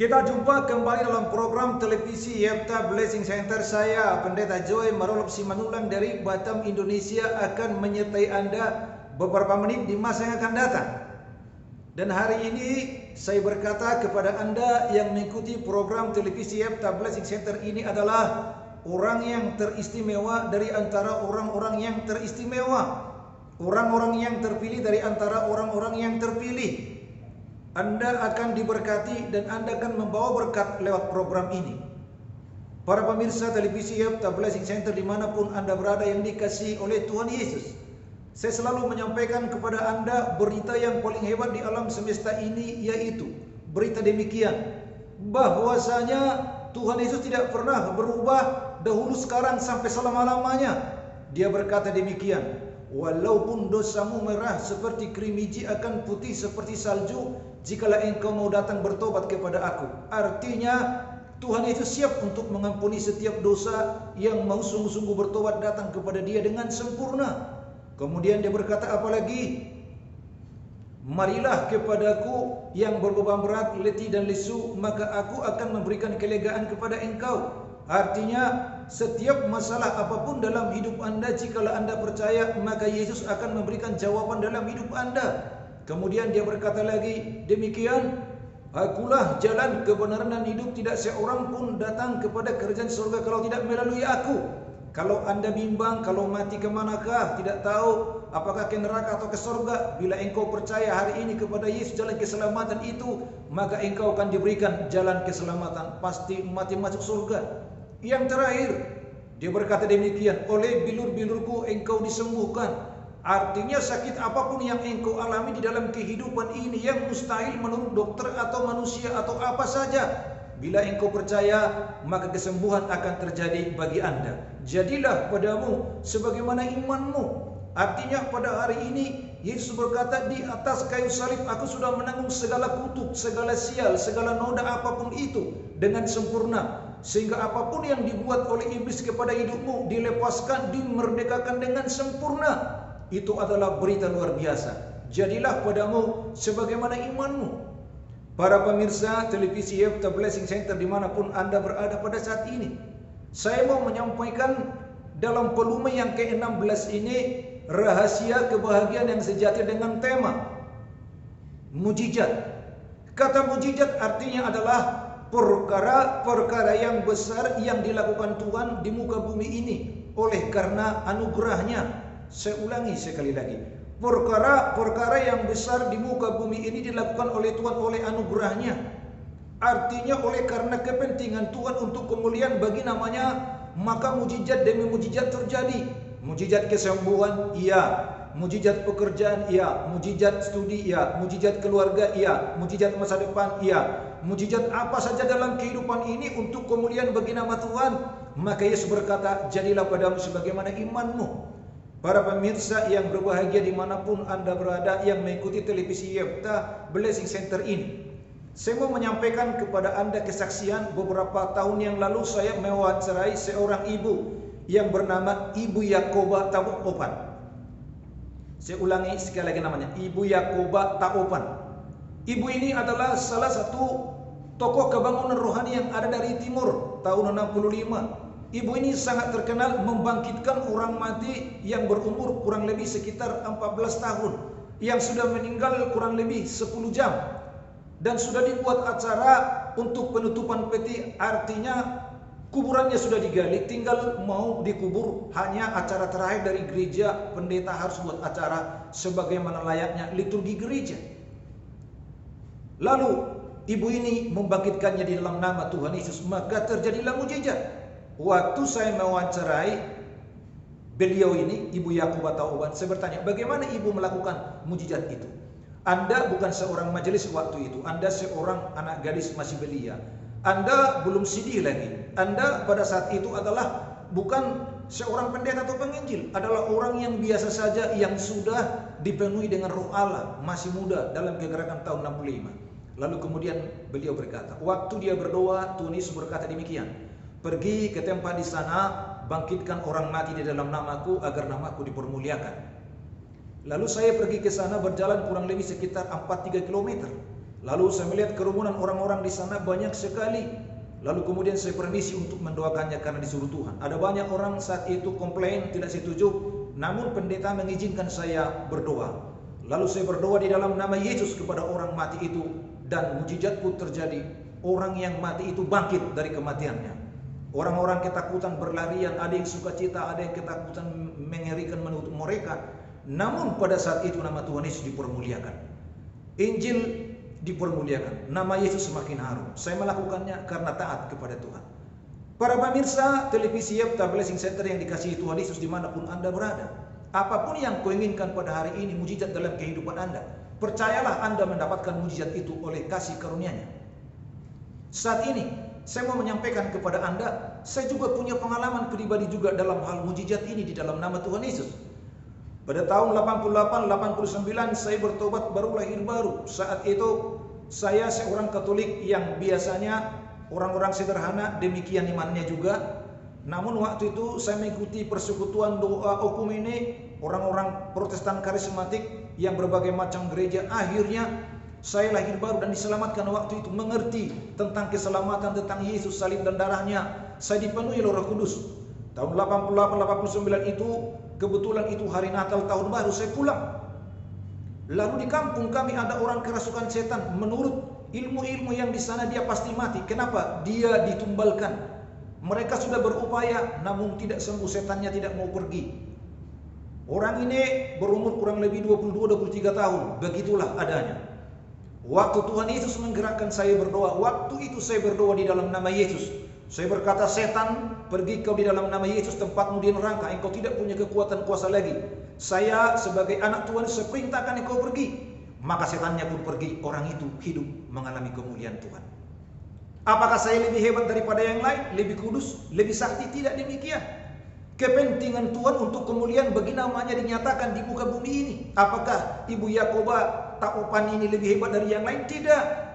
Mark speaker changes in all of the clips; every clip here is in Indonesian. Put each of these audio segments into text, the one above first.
Speaker 1: Kita jumpa kembali dalam program televisi Yefta Blessing Center. Saya Pendeta Joy Marolop Simanulang dari Batam, Indonesia akan menyertai Anda beberapa menit di masa yang akan datang. Dan hari ini saya berkata kepada Anda yang mengikuti program televisi Yefta Blessing Center ini adalah orang yang teristimewa dari antara orang-orang yang teristimewa. Orang-orang yang terpilih dari antara orang-orang yang terpilih. Anda akan diberkati dan Anda akan membawa berkat lewat program ini. Para pemirsa televisi Yefta Blessing Center dimanapun Anda berada yang dikasihi oleh Tuhan Yesus, saya selalu menyampaikan kepada Anda berita yang paling hebat di alam semesta ini, yaitu berita demikian, bahwasanya Tuhan Yesus tidak pernah berubah dahulu, sekarang, sampai selama-lamanya. Dia berkata demikian, walaupun dosamu merah seperti krimiji akan putih seperti salju, jikalau engkau mau datang bertobat kepada aku. Artinya Tuhan itu siap untuk mengampuni setiap dosa yang mau sungguh-sungguh bertobat datang kepada Dia dengan sempurna. Kemudian Dia berkata apalagi, marilah kepadaku yang berbeban berat, letih dan lesu, maka aku akan memberikan kelegaan kepada engkau. Artinya setiap masalah apapun dalam hidup Anda, jikalau Anda percaya, maka Yesus akan memberikan jawaban dalam hidup Anda. Kemudian Dia berkata lagi demikian, akulah jalan, kebenaran dan hidup, tidak seorang pun datang kepada kerajaan surga kalau tidak melalui aku. Kalau Anda bimbang, kalau mati kemanakah, tidak tahu apakah ke neraka atau ke surga, bila engkau percaya hari ini kepada Yesus, jalan keselamatan itu, maka engkau akan diberikan jalan keselamatan, pasti mati masuk surga. Yang terakhir, Dia berkata demikian, oleh bilur-bilurku engkau disembuhkan. Artinya sakit apapun yang engkau alami di dalam kehidupan ini yang mustahil menurut dokter atau manusia atau apa saja, bila engkau percaya, maka kesembuhan akan terjadi bagi Anda. Jadilah padamu sebagaimana imanmu. Artinya pada hari ini Yesus berkata, di atas kayu salib aku sudah menanggung segala kutuk, segala sial, segala noda apapun itu dengan sempurna. Sehingga apapun yang dibuat oleh iblis kepada hidupmu dilepaskan, dimerdekakan dengan sempurna. Itu adalah berita luar biasa. Jadilah padamu sebagaimana imanmu. Para pemirsa televisi Yefta Blessing Center dimanapun Anda berada pada saat ini, saya mau menyampaikan dalam volume yang ke-16 ini rahasia kebahagiaan yang sejati dengan tema mujizat. Kata mujizat artinya adalah perkara-perkara yang besar yang dilakukan Tuhan di muka bumi ini oleh karena anugerahnya. Saya ulangi sekali lagi, perkara-perkara yang besar di muka bumi ini dilakukan oleh Tuhan oleh anugerahnya. Artinya oleh karena kepentingan Tuhan untuk kemuliaan bagi namanya, maka mujizat demi mujizat terjadi. Mujizat kesembuhan, iya. Mujizat pekerjaan, iya. Mujizat studi, iya. Mujizat keluarga, iya. Mujizat masa depan, iya. Mujizat apa saja dalam kehidupan ini untuk kemuliaan bagi nama Tuhan. Maka Yesus berkata, jadilah padamu sebagaimana imanmu. Para pemirsa yang berbahagia dimanapun Anda berada yang mengikuti televisi Yefta Blessing Center ini, saya mau menyampaikan kepada Anda kesaksian. Beberapa tahun yang lalu saya mewawancarai seorang ibu yang bernama Ibu Yakoba Taopan. Saya ulangi sekali lagi namanya, Ibu Yakoba Taopan. Ibu ini adalah salah satu tokoh kebangunan rohani yang ada dari timur tahun 65. Ibu ini sangat terkenal membangkitkan orang mati yang berumur kurang lebih sekitar 14 tahun, yang sudah meninggal kurang lebih 10 jam. Dan sudah dibuat acara untuk penutupan peti, artinya kuburannya sudah digali, tinggal mau dikubur. Hanya acara terakhir dari gereja, pendeta harus buat acara sebagaimana layaknya liturgi gereja. Lalu ibu ini membangkitkannya di dalam nama Tuhan Yesus, maka terjadilah mujizat. Waktu saya mewawancarai beliau ini, Ibu Yakoba Taopan, saya bertanya, bagaimana ibu melakukan mujizat itu? Anda bukan seorang majelis waktu itu, Anda seorang anak gadis masih belia, Anda belum sidih lagi, Anda pada saat itu adalah bukan seorang pendeta atau penginjil, adalah orang yang biasa saja yang sudah dipenuhi dengan roh Allah, masih muda dalam kegerakan tahun 65. Lalu kemudian beliau berkata, waktu dia berdoa, Tuhan Yesus berkata demikian, pergi ke tempat di sana, bangkitkan orang mati di dalam namaku agar namaku dipermuliakan. Lalu saya pergi ke sana berjalan kurang lebih sekitar 4-3 km. Lalu saya melihat kerumunan orang-orang di sana banyak sekali. Lalu kemudian saya permisi untuk mendoakannya karena disuruh Tuhan. Ada banyak orang saat itu komplain, tidak setuju. Namun pendeta mengizinkan saya berdoa. Lalu saya berdoa di dalam nama Yesus kepada orang mati itu. Dan mujizat pun terjadi. Orang yang mati itu bangkit dari kematiannya. Orang-orang ketakutan berlarian. Ada yang sukacita, ada yang ketakutan mengerikan menutup mereka. Namun pada saat itu nama Tuhan Yesus dipermuliakan. Injil dipermuliakan. Nama Yesus semakin harum. Saya melakukannya karena taat kepada Tuhan. Para pemirsa televisi Yefta Blessing Center yang dikasihi Tuhan Yesus dimanapun Anda berada. Apapun yang kau inginkan pada hari ini, mujizat dalam kehidupan Anda. Percayalah Anda mendapatkan mujizat itu oleh kasih karunia-Nya. Saat ini, saya mau menyampaikan kepada Anda, saya juga punya pengalaman pribadi juga dalam hal mujizat ini di dalam nama Tuhan Yesus. Pada tahun 88-89 saya bertobat baru lahir baru. Saat itu saya seorang Katolik yang biasanya orang-orang sederhana, demikian imannya juga. Namun waktu itu saya mengikuti persekutuan doa okumene, orang-orang Protestan karismatik yang berbagai macam gereja. Akhirnya saya lahir baru dan diselamatkan waktu itu, mengerti tentang keselamatan, tentang Yesus, salib dan darahnya. Saya dipenuhi oleh Roh Kudus. Tahun 88-89 itu kebetulan itu hari Natal tahun baru, saya pulang. Lalu di kampung kami ada orang kerasukan setan. Menurut ilmu-ilmu yang di sana dia pasti mati. Kenapa? Dia ditumbalkan. Mereka sudah berupaya namun tidak sembuh, setannya tidak mau pergi. Orang ini berumur kurang lebih 22-23 tahun. Begitulah adanya. Waktu Tuhan Yesus menggerakkan saya berdoa, waktu itu saya berdoa di dalam nama Yesus. Saya berkata, setan, pergi kau di dalam nama Yesus, tempatmu di neraka, engkau tidak punya kekuatan kuasa lagi. Saya sebagai anak Tuhan, saya perintahkan engkau pergi. Maka setannya pun pergi, orang itu hidup mengalami kemuliaan Tuhan. Apakah saya lebih hebat daripada yang lain? Lebih kudus? Lebih sakti? Tidak demikian. Kepentingan Tuhan untuk kemuliaan bagi namanya dinyatakan di muka bumi ini. Apakah Ibu Yakoba Taopan ini lebih hebat dari yang lain? Tidak.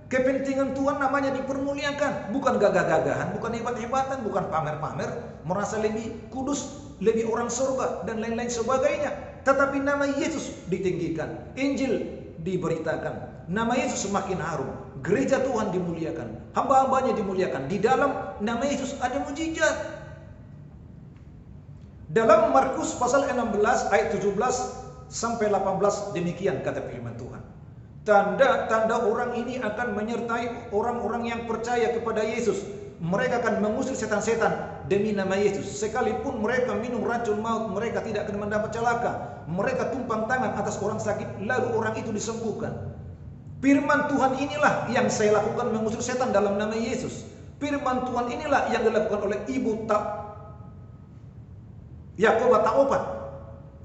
Speaker 1: Kepentingan Tuhan namanya dipermuliakan. Bukan gagah-gagahan, bukan hebat-hebatan, bukan pamer-pamer, merasa lebih kudus, lebih orang surga, dan lain-lain sebagainya. Tetapi nama Yesus ditinggikan. Injil diberitakan. Nama Yesus semakin harum. Gereja Tuhan dimuliakan. Hamba-hambanya dimuliakan. Di dalam nama Yesus ada mujizat. Dalam Markus pasal 16 ayat 17 sampai 18 demikian kata firman Tuhan. Tanda-tanda orang ini akan menyertai orang-orang yang percaya kepada Yesus. Mereka akan mengusir setan-setan demi nama Yesus. Sekalipun mereka minum racun maut, mereka tidak akan mendapat celaka. Mereka tumpang tangan atas orang sakit, lalu orang itu disembuhkan. Firman Tuhan inilah yang saya lakukan, mengusir setan dalam nama Yesus. Firman Tuhan inilah yang dilakukan oleh Ibu Yakoba Taopan.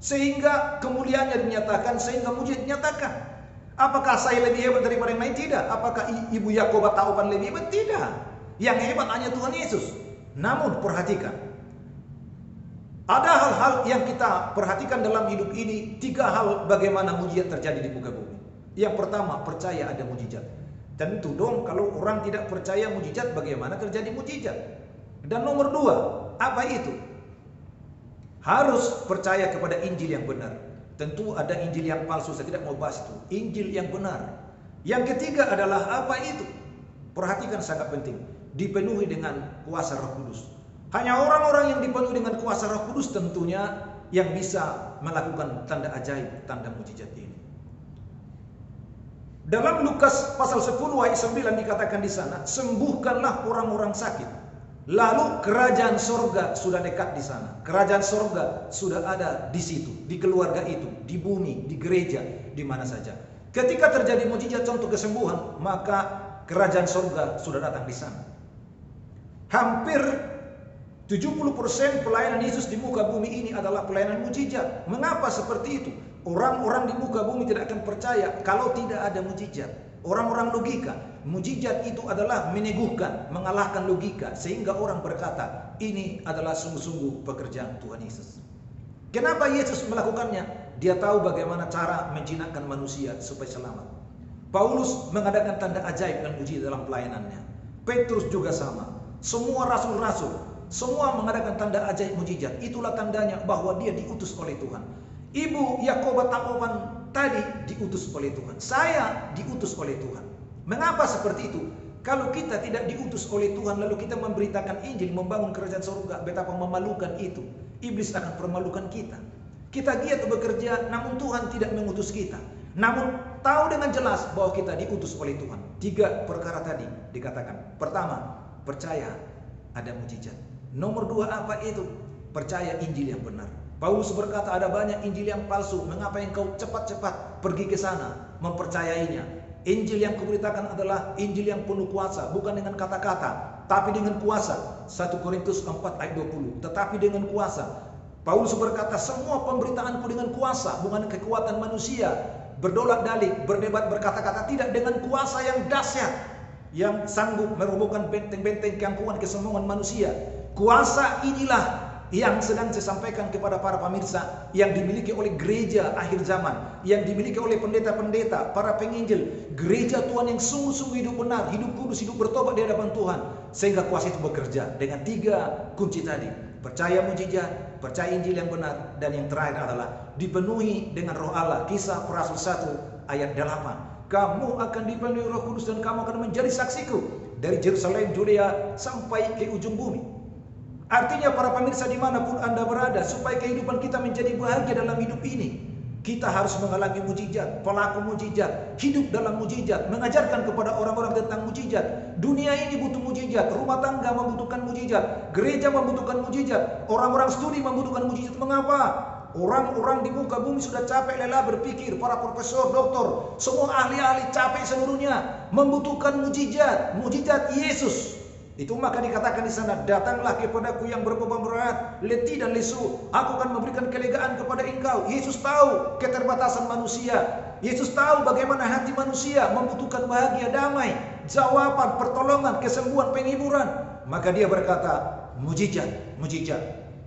Speaker 1: Sehingga kemuliaannya dinyatakan, sehingga mujizat dinyatakan. Apakah saya lebih hebat daripada yang lain? Tidak. Apakah Ibu Yakoba Taopan lebih hebat? Tidak. Yang hebat hanya Tuhan Yesus. Namun perhatikan, ada hal-hal yang kita perhatikan dalam hidup ini. 3 hal bagaimana mujizat terjadi di muka bumi. Yang pertama, percaya ada mujizat. Tentu dong, kalau orang tidak percaya mujizat, bagaimana terjadi mujizat? Dan nomor 2, apa itu? Harus percaya kepada Injil yang benar. Tentu ada Injil yang palsu, saya tidak mau bahas itu. Injil yang benar. Yang ketiga adalah apa itu? Perhatikan, sangat penting. Dipenuhi dengan kuasa Roh Kudus. Hanya orang-orang yang dipenuhi dengan kuasa Roh Kudus tentunya yang bisa melakukan tanda ajaib, tanda mujizat ini. Dalam Lukas pasal 10 ayat 9 dikatakan di sana, sembuhkanlah orang-orang sakit. Lalu kerajaan sorga sudah dekat di sana. Kerajaan sorga sudah ada di situ, di keluarga itu, di bumi, di gereja, di mana saja. Ketika terjadi mujizat contoh kesembuhan, maka kerajaan sorga sudah datang di sana. Hampir 70% pelayanan Yesus di muka bumi ini adalah pelayanan mujizat. Mengapa seperti itu? Orang-orang di muka bumi tidak akan percaya kalau tidak ada mujizat. Orang-orang logika, mujizat itu adalah meneguhkan, mengalahkan logika, sehingga orang berkata, ini adalah sungguh-sungguh pekerjaan Tuhan Yesus. Kenapa Yesus melakukannya? Dia tahu bagaimana cara menjinakkan manusia supaya selamat. Paulus mengadakan tanda ajaib dan mujizat dalam pelayanannya. Petrus juga sama. Semua rasul-rasul, semua mengadakan tanda ajaib mujizat. Itulah tandanya bahwa dia diutus oleh Tuhan. Ibu Yakoba Taopan tadi diutus oleh Tuhan. Saya diutus oleh Tuhan. Mengapa seperti itu? Kalau kita tidak diutus oleh Tuhan lalu kita memberitakan Injil, membangun kerajaan surga, betapa memalukan itu. Iblis akan permalukan kita. Kita giat bekerja, namun Tuhan tidak mengutus kita. Namun tahu dengan jelas bahwa kita diutus oleh Tuhan. 3 perkara tadi dikatakan. Pertama, percaya ada mujizat. Nomor 2 apa itu? Percaya Injil yang benar. Paulus berkata ada banyak Injil yang palsu. Mengapa engkau cepat-cepat pergi ke sana mempercayainya? Injil yang kuberitakan adalah Injil yang penuh kuasa, bukan dengan kata-kata, tapi dengan kuasa. 1 Korintus 4 ayat 20. Tetapi dengan kuasa. Paulus berkata semua pemberitaanku dengan kuasa, bukan kekuatan manusia. Berdolak-dalik, berdebat, berkata-kata, tidak, dengan kuasa yang dahsyat, yang sanggup merobohkan benteng-benteng keangkuhan kesombongan manusia. Kuasa inilah yang sedang saya sampaikan kepada para pemirsa, yang dimiliki oleh gereja akhir zaman, yang dimiliki oleh pendeta-pendeta, para penginjil, gereja Tuhan yang sungguh-sungguh hidup benar, hidup kudus, hidup bertobat di hadapan Tuhan, sehingga kuasa itu bekerja dengan 3 kunci tadi. Percaya mujizat, percaya Injil yang benar, dan yang terakhir adalah dipenuhi dengan Roh Allah. Kisah Para Rasul 1 ayat 8. Kamu akan dipenuhi Roh Kudus dan kamu akan menjadi saksiku dari Yerusalem, Judea sampai ke ujung bumi. Artinya para pemirsa dimanapun Anda berada, supaya kehidupan kita menjadi bahagia dalam hidup ini, kita harus mengalami mujizat, pelaku mujizat, hidup dalam mujizat, mengajarkan kepada orang-orang tentang mujizat. Dunia ini butuh mujizat, rumah tangga membutuhkan mujizat, gereja membutuhkan mujizat, orang-orang studi membutuhkan mujizat. Mengapa? Orang-orang di muka bumi sudah capek lelah berpikir, para profesor, doktor, semua ahli-ahli capek seluruhnya, membutuhkan mujizat, mujizat Yesus. Itu maka dikatakan di sana, datanglah kepadaku yang berbeban berat, letih dan lesu, aku akan memberikan kelegaan kepada engkau. Yesus tahu keterbatasan manusia. Yesus tahu bagaimana hati manusia membutuhkan bahagia, damai, jawaban, pertolongan, kesembuhan, penghiburan. Maka dia berkata, mujizat, mujizat.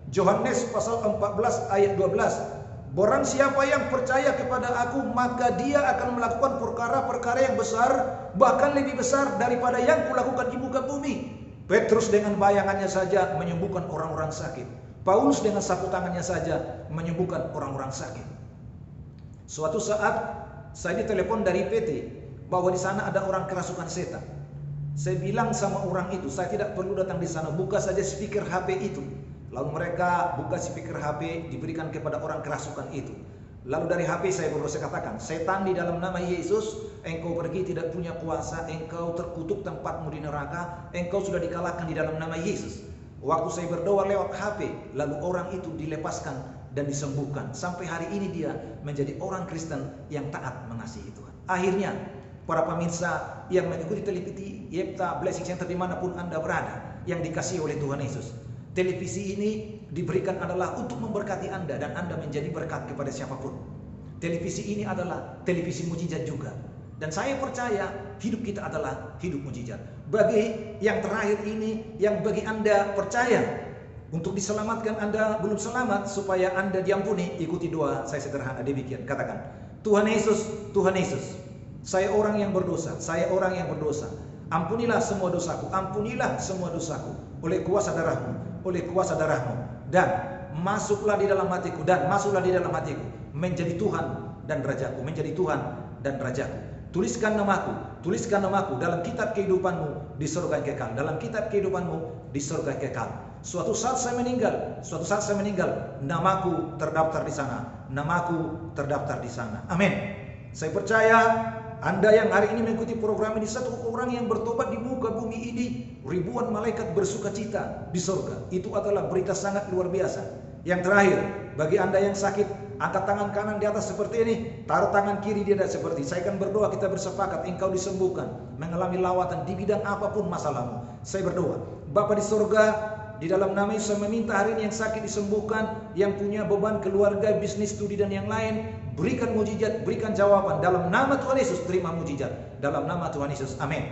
Speaker 1: Yohanes pasal 14 ayat 12. Barang siapa yang percaya kepada aku, maka dia akan melakukan perkara-perkara yang besar, bahkan lebih besar daripada yang kulakukan di muka bumi. Petrus dengan bayangannya saja menyembuhkan orang-orang sakit. Paulus dengan sapu tangannya saja menyembuhkan orang-orang sakit. Suatu saat saya ditelepon dari PT bahwa di sana ada orang kerasukan setan. Saya bilang sama orang itu, saya tidak perlu datang di sana, buka saja speaker HP itu. Lalu mereka buka speaker HP, diberikan kepada orang kerasukan itu. Lalu dari HP saya katakan, setan di dalam nama Yesus, engkau pergi, tidak punya kuasa, engkau terkutuk tempatmu di neraka, engkau sudah dikalahkan di dalam nama Yesus. Waktu saya berdoa lewat HP, lalu orang itu dilepaskan dan disembuhkan. Sampai hari ini dia menjadi orang Kristen yang taat mengasihi Tuhan. Akhirnya, para pemirsa yang mengikuti televisi Yepta Blessing Center dimanapun Anda berada, yang dikasihi oleh Tuhan Yesus, televisi ini diberikan adalah untuk memberkati Anda dan Anda menjadi berkat kepada siapapun. Televisi ini adalah televisi mujizat juga. Dan saya percaya hidup kita adalah hidup mujizat. Bagi yang terakhir ini, yang bagi Anda percaya untuk diselamatkan, Anda belum selamat, supaya Anda diampuni, ikuti doa saya sederhana demikian. Katakan, Tuhan Yesus, Tuhan Yesus, saya orang yang berdosa, saya orang yang berdosa. Ampunilah semua dosaku, ampunilah semua dosaku oleh kuasa darah-Mu, oleh kuasa darah-Mu. Dan masuklah di dalam hatiku, dan masuklah di dalam hatiku, menjadi Tuhan dan Rajaku, menjadi Tuhan dan Rajaku. Tuliskan namaku dalam kitab kehidupan-Mu di surga yang kekal, dalam kitab kehidupan-Mu di surga yang kekal. Suatu saat saya meninggal, namaku terdaftar di sana, namaku terdaftar di sana. Amin. Saya percaya Anda yang hari ini mengikuti program ini, satu orang yang bertobat di muka bumi ini, ribuan malaikat bersuka cita di surga. Itu adalah berita sangat luar biasa. Yang terakhir, bagi Anda yang sakit, angkat tangan kanan di atas seperti ini, taruh tangan kiri di atas seperti ini. Saya akan berdoa, kita bersepakat, engkau disembuhkan, mengalami lawatan di bidang apapun masalahmu. Saya berdoa, Bapa di surga, di dalam nama Yesus saya meminta hari ini yang sakit disembuhkan, yang punya beban keluarga, bisnis, studi dan yang lain, berikan mujizat, berikan jawaban. Dalam nama Tuhan Yesus, terima mujizat. Dalam nama Tuhan Yesus, amin.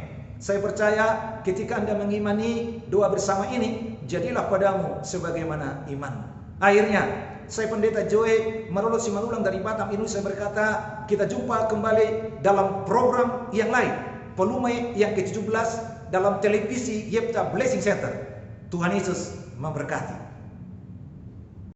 Speaker 1: Saya percaya ketika Anda mengimani doa bersama ini, jadilah padamu sebagaimana imanmu. Akhirnya, saya Pendeta Joy Marolot Simanulang dari Batam, Indonesia berkata, kita jumpa kembali dalam program yang lain, volume yang ke-17 dalam televisi Yepta Blessing Center. Tuhan Yesus memberkati.